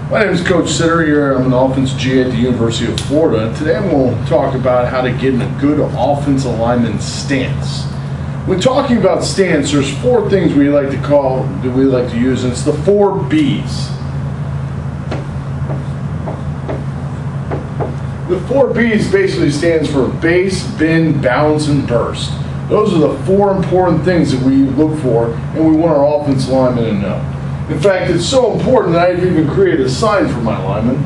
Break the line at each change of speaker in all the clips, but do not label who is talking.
My name is Coach Sitter here. I'm an offense G at the University of Florida. And today I'm going to talk about how to get in a good offense alignment stance. When talking about stance, there's four things we like to use, and it's the 4 B's. The 4 B's basically stands for base, bend, balance, and burst. Those are the 4 important things that we look for and we want our offense linemen to know. In fact, it's so important that I've even created a sign for my linemen.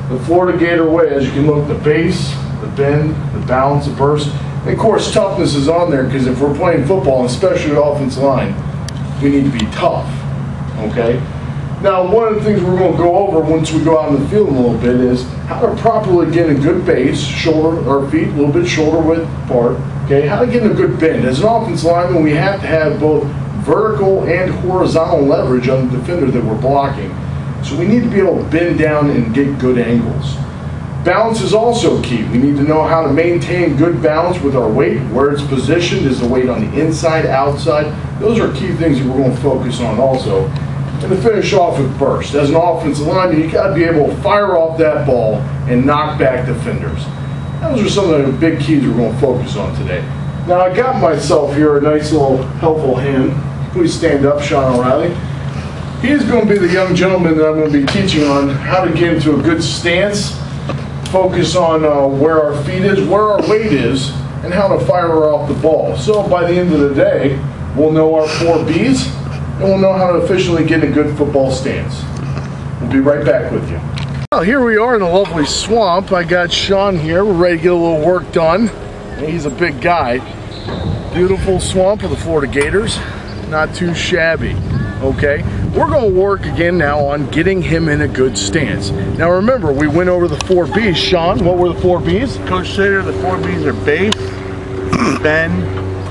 The Florida Gator way, as you can look, the base, the bend, the balance, the burst. And of course, toughness is on there because if we're playing football, and especially at offensive line, we need to be tough, okay? Now, one of the things we're going to go over once we go out in the field a little bit is how to properly get a good base, shoulder or feet, a little bit shoulder width apart, okay? How to get in a good bend. As an offensive lineman, we have to have both vertical and horizontal leverage on the defender that we're blocking. So we need to be able to bend down and get good angles. Balance is also key. We need to know how to maintain good balance with our weight, where it's positioned. Is the weight on the inside, outside? Those are key things that we're going to focus on also. And to finish off with burst. As an offensive lineman, you got to be able to fire off that ball and knock back defenders. Those are some of the big keys we're going to focus on today. Now I got myself here a nice little helpful hand. Please stand up, Sean O'Reilly. He's going to be the young gentleman that I'm going to be teaching on how to get into a good stance, focus on where our feet is, where our weight is, and how to fire off the ball. So by the end of the day, we'll know our 4 B's, and we'll know how to efficiently get in a good football stance. We'll be right back with you. Well, here we are in the lovely swamp. I got Sean here. We're ready to get a little work done. He's a big guy. Beautiful swamp of the Florida Gators. Not too shabby. Okay, we're going to work again now on getting him in a good stance. Now remember, we went over the 4 B's. Sean, what were the 4 B's?
Coach Slater, the 4 B's are base, bend,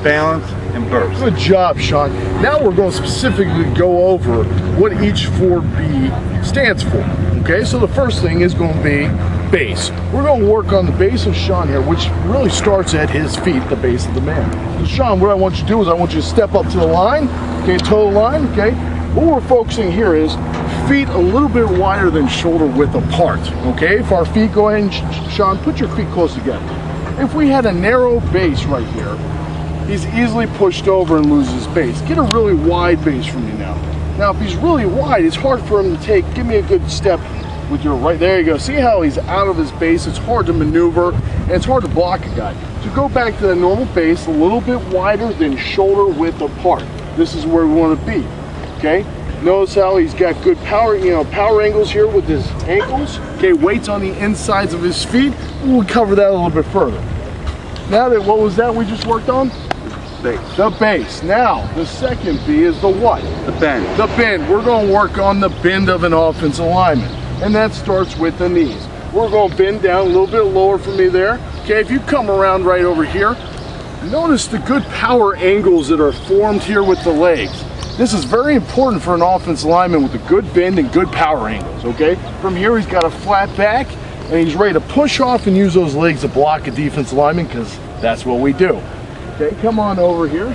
balance, and burst.
Good job, Sean. Now we're going to specifically go over what each 4B stands for. Okay, so the first thing is going to be base. We're going to work on the base of Sean here, which really starts at his feet, the base of the man. So Sean, what I want you to do is I want you to step up to the line, okay, toe line, okay? What we're focusing here is feet a little bit wider than shoulder width apart, okay? If our feet go in, Sean, put your feet close together. If we had a narrow base right here, he's easily pushed over and loses base. Get a really wide base from me now. Now, if he's really wide, it's hard for him to take. Give me a good step with your right. There you go. See how he's out of his base? It's hard to maneuver, and it's hard to block a guy. So go back to the normal base, a little bit wider than shoulder width apart. This is where we want to be, okay? Notice how he's got good power, power angles here with his ankles. Okay, weights on the insides of his feet. We'll cover that a little bit further. Now that, what was that we just worked on?
Base.
The base. Now, the second B is the what?
The bend.
The bend. We're going to work on the bend of an offensive lineman. And that starts with the knees. We're going to bend down a little bit lower for me there. Okay, if you come around right over here, notice the good power angles that are formed here with the legs. This is very important for an offensive lineman with a good bend and good power angles, okay? From here, he's got a flat back, and he's ready to push off and use those legs to block a defensive lineman, because that's what we do. Okay, come on over here.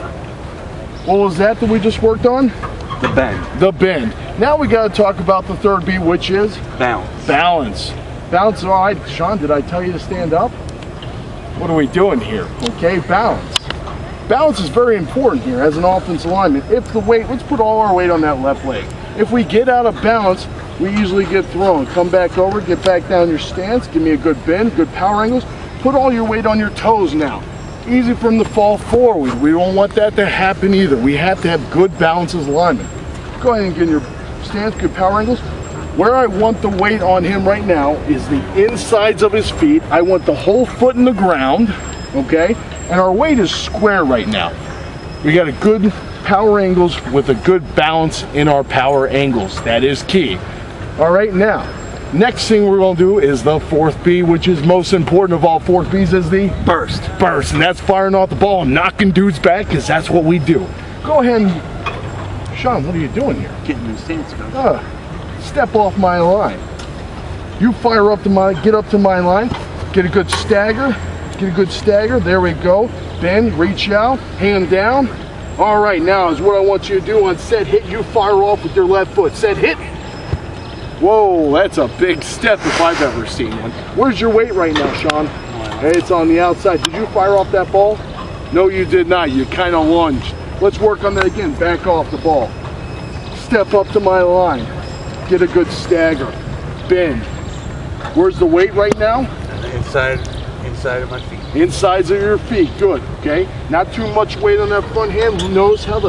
What was that we just worked on?
The bend.
The bend. Now we got to talk about the third B, which is?
Balance.
Balance. Balance. All right, Sean, did I tell you to stand up? What are we doing here? Okay, balance. Balance is very important here as an offensive lineman. If the weight, let's put all our weight on that left leg. If we get out of balance, we usually get thrown. Come back over, get back down your stance, give me a good bend, good power angles. Put all your weight on your toes now. Easy for him to fall forward. We don't want that to happen either. We have to have good balance as linemen. Go ahead and get in your stance, good power angles. Where I want the weight on him right now is the insides of his feet. I want the whole foot in the ground, okay? And our weight is square right now. We got a good power angles with a good balance in our power angles. That is key. All right, now, next thing we're going to do is the 4th B, which is most important of all 4 B's, is the
burst.
Burst, and that's firing off the ball and knocking dudes back, because that's what we do. Go ahead and, Sean, what are you doing here?
Getting in stance, Coach.
Step off my line. You fire up to my, get up to my line, get a good stagger, there we go. Bend, reach out, hand down. All right, now is what I want you to do on set hit. You fire off with your left foot. Set hit. Whoa, that's a big step if I've ever seen one. Where's your weight right now, Sean? It's on the outside. Did you fire off that ball? No, you did not. You kind of lunged. Let's work on that again. Back off the ball. Step up to my line. Get a good stagger. Bend. Where's the weight right now?
Inside of my feet.
Insides of your feet. Good. Okay. Not too much weight on that front hand. Notice how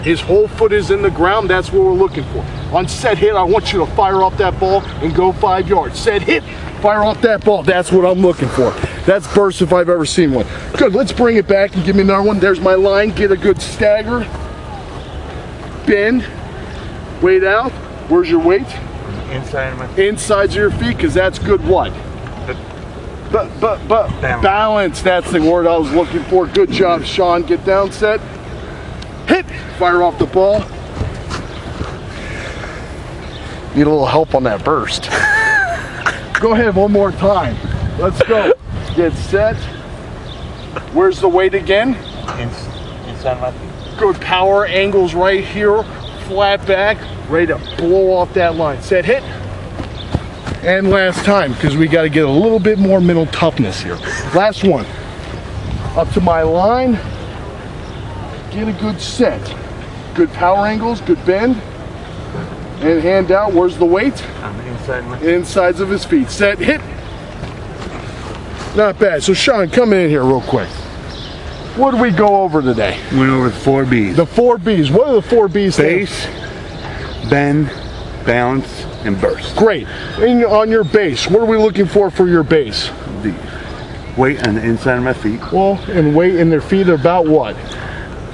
his whole foot is in the ground. That's what we're looking for. On set hit, I want you to fire off that ball and go 5 yards. Set hit. Fire off that ball. That's what I'm looking for. That's burst if I've ever seen one. Good. Let's bring it back and give me another one. There's my line. Get a good stagger. Bend. Weight out. Where's your weight?
Inside of my feet.
Insides of your feet, because that's good what? Balance. That's the word I was looking for. Good job, Sean. Get down, set. Hit. Fire off the ball. Need a little help on that burst. Go ahead one more time. Let's go. Get set. Where's the weight again?
Inside my feet.
Good power angles right here. Flat back. Ready to blow off that line. Set hit. And last time, because we got to get a little bit more mental toughness here. Last one. Up to my line. Get a good set. Good power angles. Good bend. And hand out. Where's the weight? Insides of his feet. Set, hit. Not bad. So Sean, come in here real quick. What did we go over today?
Went over the 4 B's.
The 4 B's. What are the 4 B's?
Base, bend, balance, and burst.
Great. And on your base, what are we looking for your base?
The weight on the inside of my feet.
Well, and weight in their feet about what?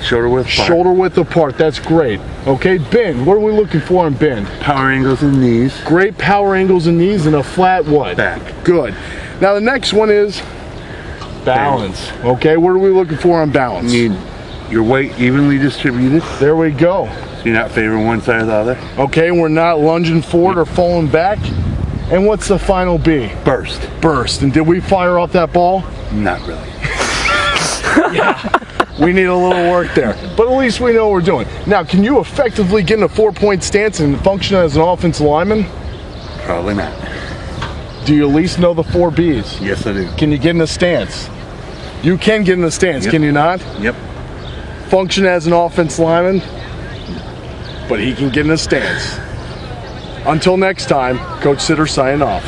Shoulder width apart.
Shoulder width apart. That's great. Okay, bend. What are we looking for on bend?
Power angles in knees.
Great power angles in knees and a flat what?
Back.
Good. Now the next one is balance. Okay, what are we looking for on balance?
You need your weight evenly distributed.
There we go.
So you're not favoring one side or the other.
Okay, we're not lunging forward or falling back. And what's the final B?
Burst.
Burst. And did we fire off that ball?
Not really.
Yeah. We need a little work there. But at least we know what we're doing. Now, can you effectively get in a 4-point stance and function as an offensive lineman?
Probably not.
Do you at least know the 4 B's?
Yes, I do.
Can you get in a stance? You can get in a stance,
Yep.
can you not?
Yep.
Function as an offensive lineman, but he can get in a stance. Until next time, Coach Sitter signing off.